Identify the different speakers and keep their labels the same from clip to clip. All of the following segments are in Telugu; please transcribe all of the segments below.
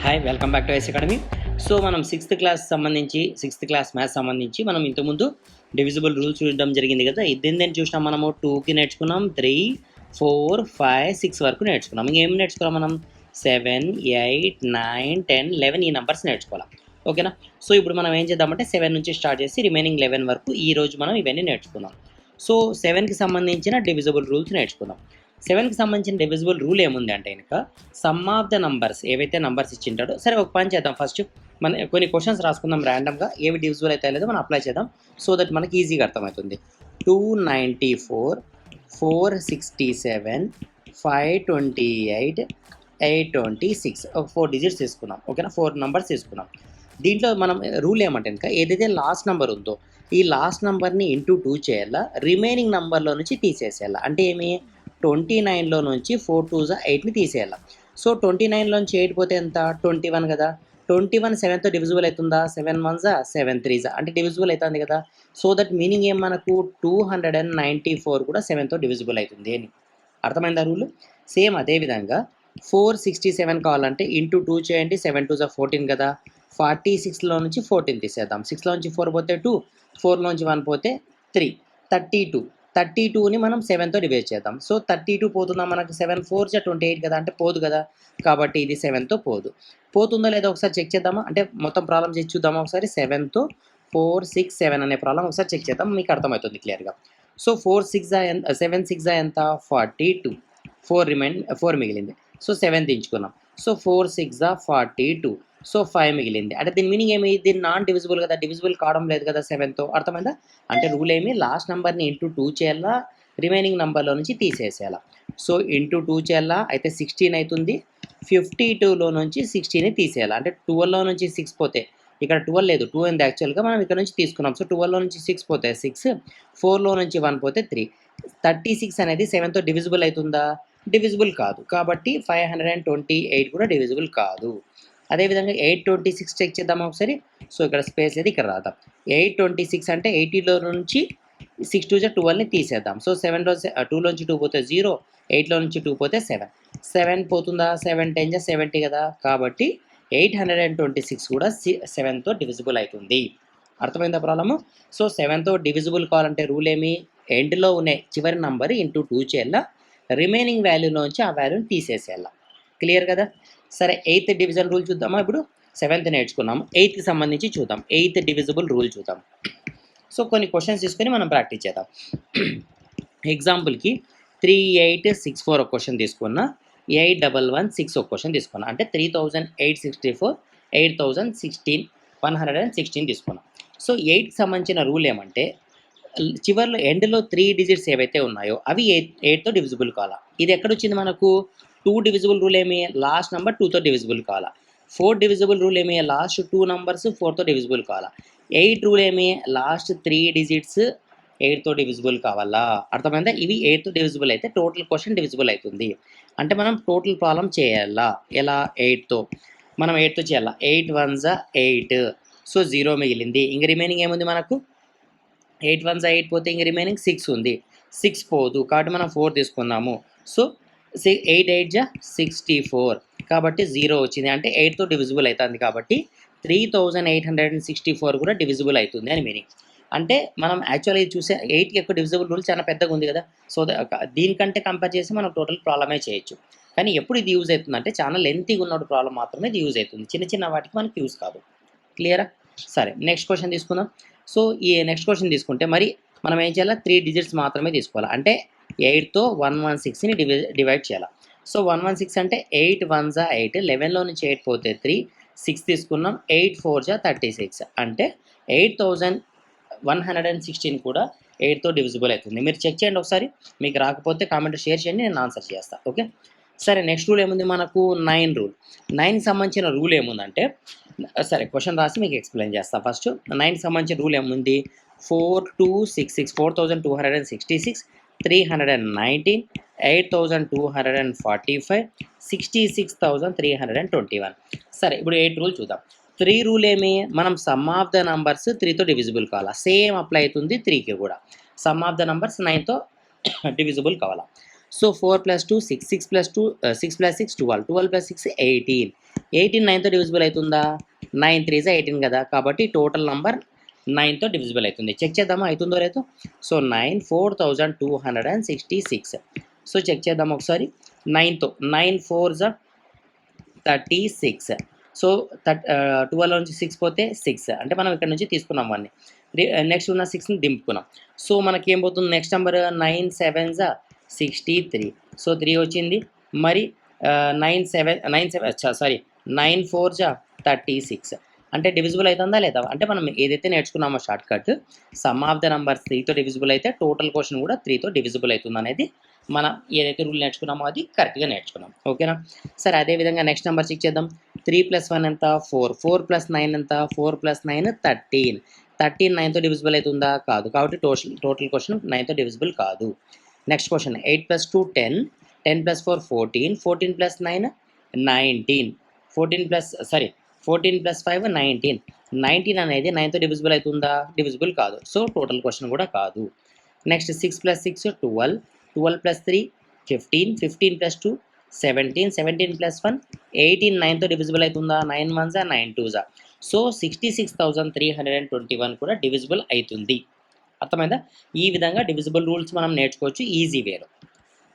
Speaker 1: Hi welcome back to ice academy. So మనం సిక్స్త్ క్లాస్ మ్యాథ్స్ సంబంధించి మనం ఇంతకుముందు డివిజిబుల్ రూల్స్ చూడడం జరిగింది కదా. ఇదేంటని చూసినాం మనము 2కి నేర్చుకున్నాం, 3, 4, 5, 6 వరకు నేర్చుకున్నాం. ఇంకేం నేర్చుకున్నాం మనం 7, 8, 9, 10, 11 ఈ నెంబర్స్ నేర్చుకోవాలి. ఓకేనా. సో ఇప్పుడు మనం ఏం చేద్దామంటే 7 నుంచి స్టార్ట్ చేసి రిమైనింగ్ 11 వరకు ఈరోజు మనం ఇవన్నీ నేర్చుకుందాం. సో 7కి సంబంధించిన డివిజిబుల్ రూల్స్ నేర్చుకుందాం. 7కి సంబంధించిన డివిజిబుల్ రూల్ ఏముంది అంటే కనుక సమ్ ఆఫ్ ద నంబర్స్ ఏవైతే నంబర్స్ ఇచ్చింటాడో, సరే ఒక పని చేద్దాం. ఫస్ట్ మన కొన్ని క్వశ్చన్స్ రాసుకుందాం ర్యాండమ్గా, ఏవి డివిజిబుల్ అయితే లేదో మనం అప్లై చేద్దాం సో దట్ మనకి ఈజీగా అర్థమవుతుంది. 294, 467, 528, 826 ఒక 4 డిజిట్స్ తీసుకున్నాం. ఓకేనా, 4 నెంబర్స్ తీసుకున్నాం. దీంట్లో మనం రూల్ ఏమంటే కనుక ఏదైతే లాస్ట్ నెంబర్ ఉందో ఈ లాస్ట్ నెంబర్ని ఇంటూ 2 చేయాలా, రిమైనింగ్ నెంబర్లో నుంచి తీసేసేయాలా. అంటే ఏమి 29లో నుంచి 4 2s 8ని తీసేయాలి. సో 29లో నుంచి 8 పోతే ఎంత 21 కదా. 21 7తో డివిజిబుల్ అవుతుందా, 7 1s 7 3s అంటే డివిజిబుల్ అవుతుంది కదా. సో దట్ మీనింగ్ ఏం మనకు 294 కూడా 7తో డివిజిబుల్ అవుతుంది అని అర్థమైందా రూల్. సేమ్ అదేవిధంగా 467 కావాలంటే ఇంటూ 2 చేయండి, 7 2s 14 కదా. 46లో నుంచి 14 తీసేద్దాం. 6లో నుంచి 4 పోతే 2, 4లో నుంచి 1 పోతే 3, 32ని మనం 7తో డివైడ్ చేద్దాం. సో 32 పోతుందా మనకు, 7 4s 28 కదా, అంటే పోదు కదా. కాబట్టి ఇది 7తో పోతుందో లేదో ఒకసారి చెక్ చేద్దామా, అంటే మొత్తం ప్రాబ్లం చేసి చూద్దామా ఒకసారి. 7తో 4 6 7 అనే ప్రాబ్లం ఒకసారి చెక్ చేద్దాం, మీకు అర్థమవుతుంది క్లియర్గా. సో 7 6 ఎంత 42, 4 మిగిలింది. సో 7 దించుకున్నాం. సో 4 6 42, సో 5 మిగిలింది. అంటే దీని మీనింగ్ ఏమి, దీని నాన్ డివిజిబుల్ కదా, డివిజిబుల్ కావడం లేదు కదా 7తో. అర్థమైందా. అంటే రూల్ ఏమి, లాస్ట్ నెంబర్ని ఇంటూ 2 చేయాలా, రిమైనింగ్ నెంబర్లో నుంచి తీసేసేయాలా. సో ఇంటూ 2 చేయాలా, అయితే 16 అవుతుంది. 52లో నుంచి 16ని తీసేయాలి. అంటే 12లో నుంచి 6 పోతే, ఇక్కడ 12 లేదు, 2 అయింది యాక్చువల్గా, మనం ఇక్కడ నుంచి తీసుకున్నాం. సో 12లో నుంచి 6 పోతే 6, 4లో నుంచి 1 పోతే 3. 36 అనేది 7తో డివిజిబుల్ అవుతుందా, డివిజిబుల్ కాదు. కాబట్టి 528 కూడా డివిజిబుల్ కాదు. అదేవిధంగా 826 చెక్ చేద్దాం ఒకసారి. సో ఇక్కడ స్పేస్ లేదు, ఇక్కడ రాద్దాం. 826 అంటే 80లో నుంచి 6 2s 12ని తీసేద్దాం. సో 7లో 2లోంచి 2 పోతే 0, 8లో నుంచి 2 పోతే 7 పోతుందా, 7 10s 70 కదా. కాబట్టి 826 కూడా 7తో డివిజిబుల్ అవుతుంది. అర్థమైందా ప్రాబ్లము. సో 7తో డివిజిబుల్ కావాలంటే రూల్ ఏమి, ఎండ్లో ఉన్న చివరి నంబర్ ఇంటూ 2 చేయాల, రిమైనింగ్ వాల్యూలోంచి ఆ వాల్యూని తీసేసేయాల. క్లియర్ కదా. సరే 8th డివిజన్ రూల్ చూద్దామా. ఇప్పుడు 7th నేర్చుకున్నాము, 8కి సంబంధించి చూద్దాం. 8th డివిజిబుల్ రూల్ చూద్దాం. సో కొన్ని క్వశ్చన్స్ తీసుకొని మనం ప్రాక్టీస్ చేద్దాం. ఎగ్జాంపుల్కి 3864 ఒక క్వశ్చన్ తీసుకున్నా, 8116 ఒక క్వశ్చన్ తీసుకున్నా. అంటే 3864, 8016, 116 తీసుకున్నాం. సో 8కి సంబంధించిన రూల్ ఏమంటే చివరిలో ఎండ్లో 3 డిజిట్స్ ఏవైతే ఉన్నాయో అవి 8తో డివిజిబుల్ కావాలా. ఇది ఎక్కడొచ్చింది మనకు, 2 డివిజిబుల్ రూల్ ఏమి, లాస్ట్ నెంబర్ 2తో డివిజిబుల్ కావాలా. 4 డివిజిబుల్ రూల్ ఏమి, లాస్ట్ 2 నంబర్స్ 4తో డివిజిబుల్ కావాలా. 8 రూల్ ఏమి, లాస్ట్ 3 డిజిట్స్ 8తో డివిజిబుల్ కావాలా. అర్థమైందా. ఇవి 8తో డివిజిబుల్ అయితే టోటల్ క్వశ్చన్ డివిజిబుల్ అవుతుంది. అంటే మనం టోటల్ ప్రాబ్లం చేయాలా ఎలా, 8తో మనం 8తో చేయాలా. 8 1s 8, సో 0 మిగిలింది. ఇంక రిమైనింగ్ ఏముంది మనకు, 8 1s 8 పోతే ఇంక రిమైనింగ్ 6 ఉంది. 6 పోదు కాబట్టి మనం 4 తీసుకుందాము. సో 8 8 64, కాబట్టి 0 వచ్చింది. అంటే 8తో డివిజిబుల్ అవుతుంది. కాబట్టి 3864 కూడా డివిజిబుల్ అవుతుంది అని మీనింగ్. అంటే మనం యాక్చువల్గా చూసే 8కి ఎక్కువ డివిజిబుల్ రూల్ చాలా పెద్దగా ఉంది కదా. సో దీనికంటే కంపేర్ చేసి మనం టోటల్ ప్రాబ్లమే చేయొచ్చు. కానీ ఎప్పుడు ఇది యూజ్ అవుతుందంటే చాలా లెంతీగా ఉన్న ప్రాబ్లం మాత్రమే ఇది యూజ్ అవుతుంది. చిన్న చిన్న వాటికి మనకి యూజ్ కాదు. క్లియరా. సరే నెక్స్ట్ క్వశ్చన్ తీసుకుందాం. సో ఈ నెక్స్ట్ క్వశ్చన్ తీసుకుంటే మరి మనం ఏం చేయాలి, 3 డిజిట్స్ మాత్రమే తీసుకోవాలి. అంటే 8తో 116ని డివైడ్ చేయాలి. సో 116 అంటే 8 1s 8, 11లో నుంచి 8 పోతే 3, 6 తీసుకున్నాం. 8 4s 36, అంటే 8116 కూడా 8తో డివిజిబుల్ అవుతుంది. మీరు చెక్ చేయండి ఒకసారి, మీకు రాకపోతే కామెంట్ షేర్ చేయండి, నేను ఆన్సర్ చేస్తాను. ఓకే. సరే నెక్స్ట్ రూల్ ఏముంది మనకు, 9 రూల్. 9కి సంబంధించిన రూల్ ఏముందంటే, సరే క్వశ్చన్ రాసి మీకు ఎక్స్ప్లెయిన్ చేస్తాను. ఫస్ట్ 9కి సంబంధించిన రూల్ ఏముంది, 4266, 4266, 319, 8245, 66321. సరే ఇప్పుడు 8 రూల్ చూద్దాం. 3 రూల్ ఏమి, మనం సమ్ ఆఫ్ ద నంబర్స్ 3తో డివిజిబుల్ కావాలా. సేమ్ అప్లై అవుతుంది 3కి కూడా. సమ్ ఆఫ్ ద నంబర్స్ 9తో డివిజిబుల్ కావాలా. సో 4 + 2 6, 6 + 2 6 + 6 12, 12 + 6 18, 18 9తో డివిజిబుల్ అవుతుందా? 9 3 18 కదా, కాబట్టి టోటల్ నంబర్ 9తో డివిజిబుల్ అవుతుంది. చెక్ చేద్దామా అవుతుందో లేదో. సో 9 4266. సో చెక్ చేద్దాం ఒకసారి. 9తో 9 4 36. సో 12 నుంచి 6 పోతే 6, అంటే మనం ఇక్కడ నుంచి తీసుకున్నాం 1ని. నెక్స్ట్ ఉన్న 6ని దింపుకున్నాం. సో మనకి ఏం పోతుంది నెక్స్ట్ నెంబర్ 9 7 63. సో 3 వచ్చింది. మరి 9 4 36, అంటే డివిజిబుల్ అవుతుందా లేదా? అంటే మనం ఏదైతే నేర్చుకున్నామో shortcut, sum of the number 3తో డివిజిబుల్ అయితే టోటల్ క్వశ్చన్ కూడా 3తో డివిజిబుల్ అవుతుంది అనేది మనం ఏదైతే రూల్ నేర్చుకున్నామో అది కరెక్ట్గా నేర్చుకున్నాం. ఓకేనా? సరే, అదేవిధంగా నెక్స్ట్ నెంబర్ చెక్ చేద్దాం. 3 + 1 ఎంత? 4, 4 + 9 ఎంత? 4 + 9 13, 13 9తో డివిజిబుల్ అవుతుందా? కాదు, కాబట్టి టోటల్ క్వశ్చన్ 9తో డివిజిబుల్ కాదు. నెక్స్ట్ క్వశ్చన్ 8 + 2 10, 10 + 4 14, 14 + 9 19, 14 + 5 19, 19 అనేది 9తో డివిజిబుల్ అవుతుందా? డివిజిబుల్ కాదు, సో టోటల్ క్వశ్చన్ కూడా కాదు. నెక్స్ట్ 6 + 6 12, 12 + 3 15, 15 + 2 17, 17 + 1 18, 9తో డివిజిబుల్ అవుతుందా? 9 1 9 2. సో 66,321 కూడా డివిజిబుల్ అవుతుంది. అర్థమైందా? ఈ విధంగా డివిజిబుల్ రూల్స్ మనం నేర్చుకోవచ్చు ఈజీ వేలో.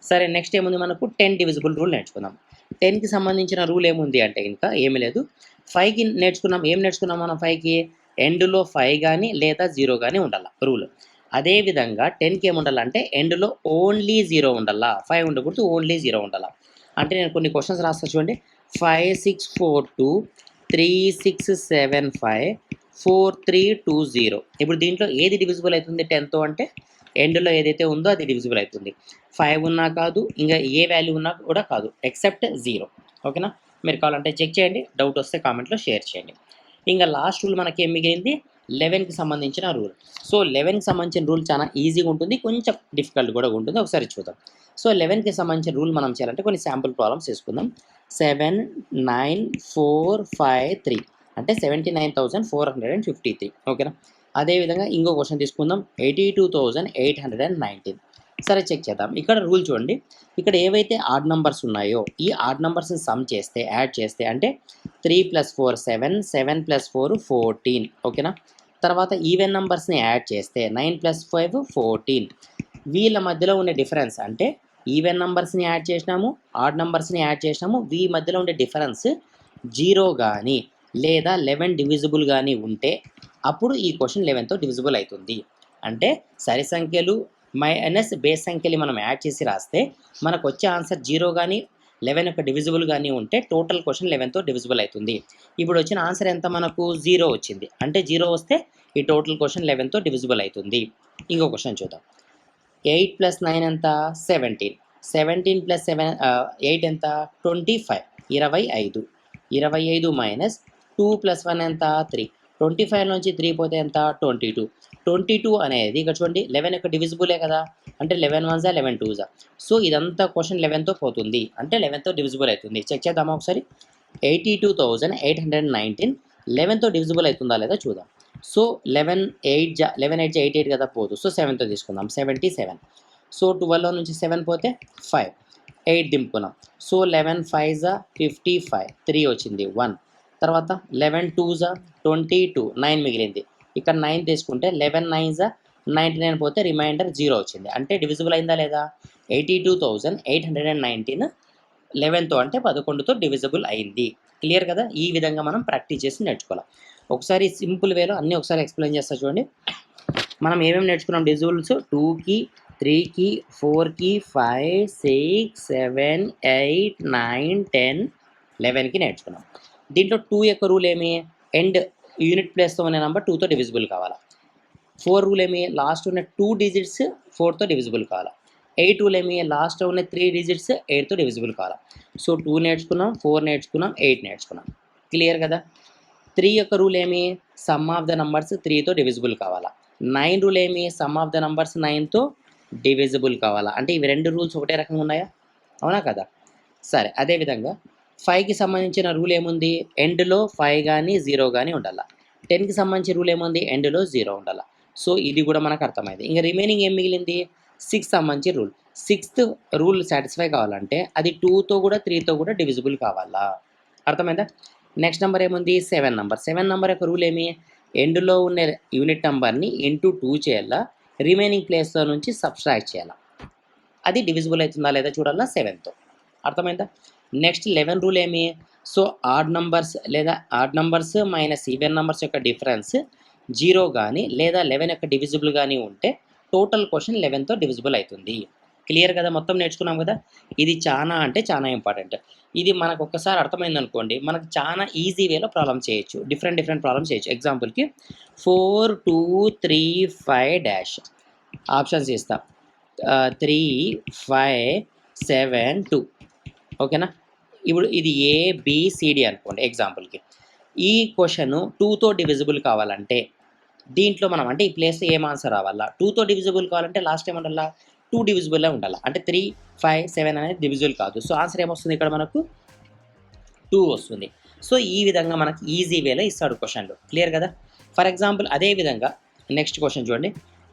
Speaker 1: సరే, నెక్స్ట్ ఏముంది మనకు 10 డివిజిబుల్ రూల్ నేర్చుకుందాం. 10కి సంబంధించిన రూల్ ఏముంది అంటే ఇంకా ఏమీ లేదు. 5కి నేర్చుకున్నాం. ఏం నేర్చుకున్నాం మనం? 5కి ఎండ్లో 5 కానీ లేదా 0 కానీ ఉండాలి రూల్. అదేవిధంగా 10కి ఏముండాలంటే ఎండ్లో ఓన్లీ 0 ఉండాలా, 5 ఉండకూడదు, ఓన్లీ 0 ఉండాలా. అంటే నేను కొన్ని క్వశ్చన్స్ రాస్తా చూడండి. 5 6 4 2 3 6 7 5 4 3 2 0. ఇప్పుడు దీంట్లో ఏది డివిజిబుల్ అవుతుంది 10తో అంటే ఎండ్లో ఏదైతే ఉందో అది డివిజిబుల్ అవుతుంది. 5 ఉన్నా కాదు, ఇంకా ఏ వాల్యూ ఉన్నా కూడా కాదు, ఎక్సెప్ట్ 0. ఓకేనా? మీరు కావాలంటే చెక్ చేయండి, డౌట్ వస్తే కామెంట్లో షేర్ చేయండి. ఇంకా లాస్ట్ రూల్ మనకి ఏం మిగిలింది? 11కి సంబంధించిన రూల్. సో 11కి సంబంధించిన రూల్ చాలా ఈజీగా ఉంటుంది, కొంచెం డిఫికల్ట్ కూడా ఉంటుంది. ఒకసారి చూద్దాం. సో 11కి సంబంధించిన రూల్ మనం చేయాలంటే కొన్ని శాంపుల్ ప్రాబ్లమ్స్ తీసుకుందాం. 7 9 4 5 3, అంటే 79,453. ఓకేనా? అదేవిధంగా ఇంకో క్వశ్చన్ తీసుకుందాం. 82,819. సరే, చెక్ చేద్దాం. ఇక్కడ రూల్ చూడండి. ఇక్కడ ఏవైతే ఆడ్ నంబర్స్ ఉన్నాయో ఈ ఆడ్ నంబర్స్ని సమ్ చేస్తే, యాడ్ చేస్తే, అంటే 3 + 4 7, 7 + 4 14. ఓకేనా? తర్వాత ఈవెన్ నంబర్స్ని యాడ్ చేస్తే 9 + 5 14. వీళ్ళ మధ్యలో ఉండే డిఫరెన్స్, అంటే ఈవెన్ నంబర్స్ని యాడ్ చేసినాము, ఆడ్ నంబర్స్ని యాడ్ చేసినాము, వీళ్ళ మధ్యలో ఉండే డిఫరెన్స్ 0 కానీ లేదా 11 డివిజిబుల్ కానీ ఉంటే అప్పుడు ఈ క్వశ్చన్ 11తో డివిజిబుల్ అవుతుంది. అంటే సరి సంఖ్యలు మైనస్ బేస్ సంఖ్యలు మనం యాడ్ చేసి రాస్తే మనకు వచ్చే ఆన్సర్ 0 కానీ 11 యొక్క డివిజిబుల్ కానీ ఉంటే టోటల్ క్వశ్చన్ 11తో డివిజిబుల్ అవుతుంది. ఇప్పుడు వచ్చిన ఆన్సర్ ఎంత? మనకు 0 వచ్చింది. అంటే 0 వస్తే ఈ టోటల్ క్వశ్చన్ 11తో డివిజిబుల్ అవుతుంది. ఇంకో క్వశ్చన్ చూద్దాం. 8 + 9 ఎంత? 17, 17 + 7 8 ఎంత? 25, 25, 25 మైనస్ 2 + 1 ఎంత? 3, 25 నుంచి 3 పోతే ఎంత? 22, 22 అనేది ఇక్కడ చూడండి 11 యొక్క డివిజిబులే కదా, అంటే 11 1 11 2. సో ఇదంతా క్వశ్చన్ 11తో పోతుంది, అంటే 11తో డివిజిబుల్ అవుతుంది. చెక్ చేద్దామా ఒకసారి. 82,819 11తో డివిజిబుల్ అవుతుందా లేదా చూద్దాం. సో 11 8 88 కదా, పోదు. సో 7తో తీసుకుందాం, 77. సో 12 నుంచి 7 పోతే 5, 8 దింపుకున్నాం. సో 11 5 55, 3 వచ్చింది 1. తర్వాత 11 2 22, 9 మిగిలింది. ఇక్కడ 9 తీసుకుంటే 11 9 99 పోతే రిమైండర్ 0 వచ్చింది. అంటే డివిజిబుల్ అయిందా లేదా? 82,819 11తో అంటే 11తో డివిజిబుల్ అయింది. క్లియర్ కదా? ఈ విధంగా మనం ప్రాక్టీస్ చేసి నేర్చుకోవాలి. ఒకసారి సింపుల్ వేలో అన్నీ ఒకసారి ఎక్స్ప్లెయిన్ చేస్తా చూడండి. మనం ఏమేమి నేర్చుకున్నాం డివిజిబుల్స్? 2కి 3కి 4కి 5 6 7 8 9 10 11కి నేర్చుకున్నాం. దీంట్లో 2 యొక్క రూల్ ఏమి? ఎండ్ యూనిట్ ప్లేస్తో ఉన్న నెంబర్ 2తో డివిజిబుల్ కావాలా. 4 రూల్ ఏమి? లాస్ట్ ఉన్న 2 డిజిట్స్ 4తో డివిజిబుల్ కావాలా. 8 రూల్ ఏమి? లాస్ట్లో ఉన్న 3 డిజిట్స్ 8తో డివిజిబుల్ కావాలా. సో 2 నేర్చుకున్నాం, 4 నేర్చుకున్నాం, 8 నేర్చుకున్నాం. క్లియర్ కదా? 3 యొక్క రూల్ ఏమి? సమ్ ఆఫ్ ద నంబర్స్ 3తో డివిజిబుల్ కావాలా. 9 రూల్ ఏమి? సమ్ ఆఫ్ ద నంబర్స్ 9తో డివిజిబుల్ కావాలా. అంటే ఇవి 2 రూల్స్ ఒకటే రకంగా ఉన్నాయా? అవునా కదా? సరే, అదేవిధంగా 5కి సంబంధించిన రూల్ ఏముంది? ఎండ్లో 5 కానీ 0 కానీ ఉండాలా. 10కి సంబంధించిన రూల్ ఏముంది? ఎండ్లో 0 ఉండాలా. సో ఇది కూడా మనకు అర్థమైంది. ఇంకా రిమైనింగ్ ఏం మిగిలింది? 6 సంబంధించిన రూల్. సిక్స్త్ రూల్ సాటిస్ఫై కావాలంటే అది 2తో కూడా 3తో కూడా డివిజిబుల్ కావాలా? అర్థమైందా? నెక్స్ట్ నెంబర్ ఏముంది? 7 నెంబర్. 7 నెంబర్ యొక్క రూల్ ఏమి? ఎండ్‌లో ఉన్న యూనిట్ నంబర్‌ని ఇంటూ 2 చేయాలా, రిమైనింగ్ ప్లేస్‌లో నుంచి సబ్‌స్ట్రాక్ట్ చేయాలా. అది డివిజిబుల్ అవుతుందా లేదా చూడాలా 7తో. అర్థమైందా? నెక్స్ట్ 11 రూల్ ఏమి? So, add numbers minus even numbers యొక్క డిఫరెన్స్ 0 గానీ లేదా 11 యొక్క డివిజిబుల్ గానీ ఉంటే టోటల్ క్వెషన్ 11తో డివిజిబుల్ అవుతుంది. క్లియర్ కదా? మొత్తం నేర్చుకున్నాం కదా? ఇది చాలా అంటే చాలా ఇంపార్టెంట్. ఇది మనకు ఒక్కసారి అర్థమైందనుకోండి, మనకు చాలా ఈజీ వేలో ప్రాబ్లమ్ చేయొచ్చు. డిఫరెంట్ ప్రాబ్లమ్స్ చేయొచ్చు. ఎగ్జాంపుల్‌కి 4, 2, 3, 5 డాష్ ఆప్షన్స్ ఇస్తా. 3, 5, 7, 2 ఓకేనా? ఇప్పుడు ఇది ఏబిసిడి అనుకోండి ఎగ్జాంపుల్‌కి. ఈ క్వెషన్ 2తో డివిజిబుల్ కావాలంటే దీంట్లో మనం అంటే ఈ ప్లేస్‌లో ఏం ఆన్సర్ రావాలా? 2తో డివిజిబుల్ కావాలంటే లాస్ట్ ఏముండాలా? 2 డివిజిబులే ఉండాలా. అంటే 3, 5, 7 అనేది డివిజిబుల్ కాదు. సో, ఆన్సర్ ఏమొస్తుంది ఇక్కడ మనకు? 2 వస్తుంది. సో, ఈ విధంగా మనకి ఈజీ వేలో ఇస్తాడు క్వెషన్‌లు. క్లియర్ కదా? ఫర్ ఎగ్జాంపుల్ అదే విధంగా నెక్స్ట్ క్వెషన్ చూడండి.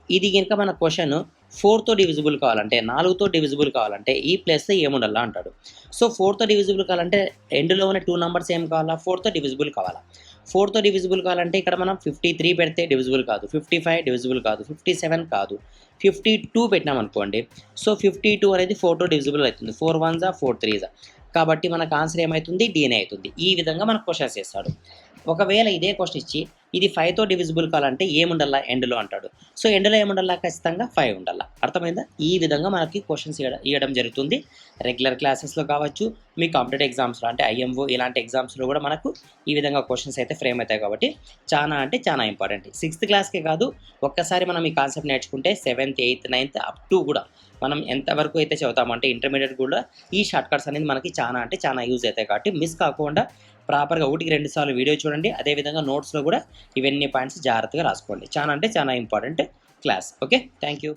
Speaker 1: ఇది గనుక మన క్వెషన్ 4తో డివిజిబుల్ కావాలంటే, 4తో డివిజిబుల్ కావాలంటే ఈ ప్లేస్‌లో ఏముండాలా అంటాడు. సో, 4తో డివిజిబుల్ కావాలంటే ఎండ్‌లో ఉన్న 2 నంబర్స్ ఏం కావాలా? 4తో డివిజిబుల్ కావాలా. 4తో డివిజిబుల్ కావాలంటే ఇక్కడ మనం 53 పెడితే డివిజిబుల్ కాదు, 55 డివిజిబుల్ కాదు, 57 కాదు, 52 పెట్టినామనుకోండి. సో, 52 అనేది 4తో డివిజిబుల్ అవుతుంది. 4 1 జా 4 3 జా. కాబట్టి మనకు ఆన్సర్ ఏమవుతుంది? డీనే అవుతుంది. ఈ విధంగా మనకు క్వెషన్స్ ఇస్తాడు. ఒకవేళ ఇదే క్వెషన్ ఇచ్చి ఇది 5తో డివిజిబుల్ కావాలంటే ఏముండాలా ఎండ్‌లో అంటాడు. సో, ఎండ్‌లో ఏముండాలా? ఖచ్చితంగా 5 ఉండాలా. అర్థమైందా? ఈ విధంగా మనకి క్వెషన్స్ ఇవ్వడం జరుగుతుంది. రెగ్యులర్ క్లాసెస్‌లో కావచ్చు, మీ కాంపిటేటివ్ ఎగ్జామ్స్‌లో అంటే ఐఎంఓ ఇలాంటి ఎగ్జామ్స్‌లో కూడా మనకు ఈ విధంగా క్వెషన్స్ అయితే ఫ్రేమ్ అవుతాయి కాబట్టి చాలా అంటే చాలా ఇంపార్టెంట్. 6థ్ క్లాస్‌కే కాదు, ఒక్కసారి మనం ఈ కాన్సెప్ట్ నేర్చుకుంటే 7థ్, 8థ్, 9థ్ అప్ టు కూడా మనం ఎంతవరకు అయితే చదువుతామంటే ఇంటర్మీడియట్ కూడా ఈ షార్ట్ కట్స్ అనేది మనకి చాలా అంటే చాలా యూజ్ అవుతాయి కాబట్టి మిస్ కాకుండా ప్రాపర్‌గా 1కి 2 సార్లు వీడియో చూడండి. అదేవిధంగా నోట్స్‌లో కూడా ఇవన్నీ పాయింట్స్ జాగ్రత్తగా రాసుకోండి. చాలా అంటే చాలా important class. Okay. Thank you.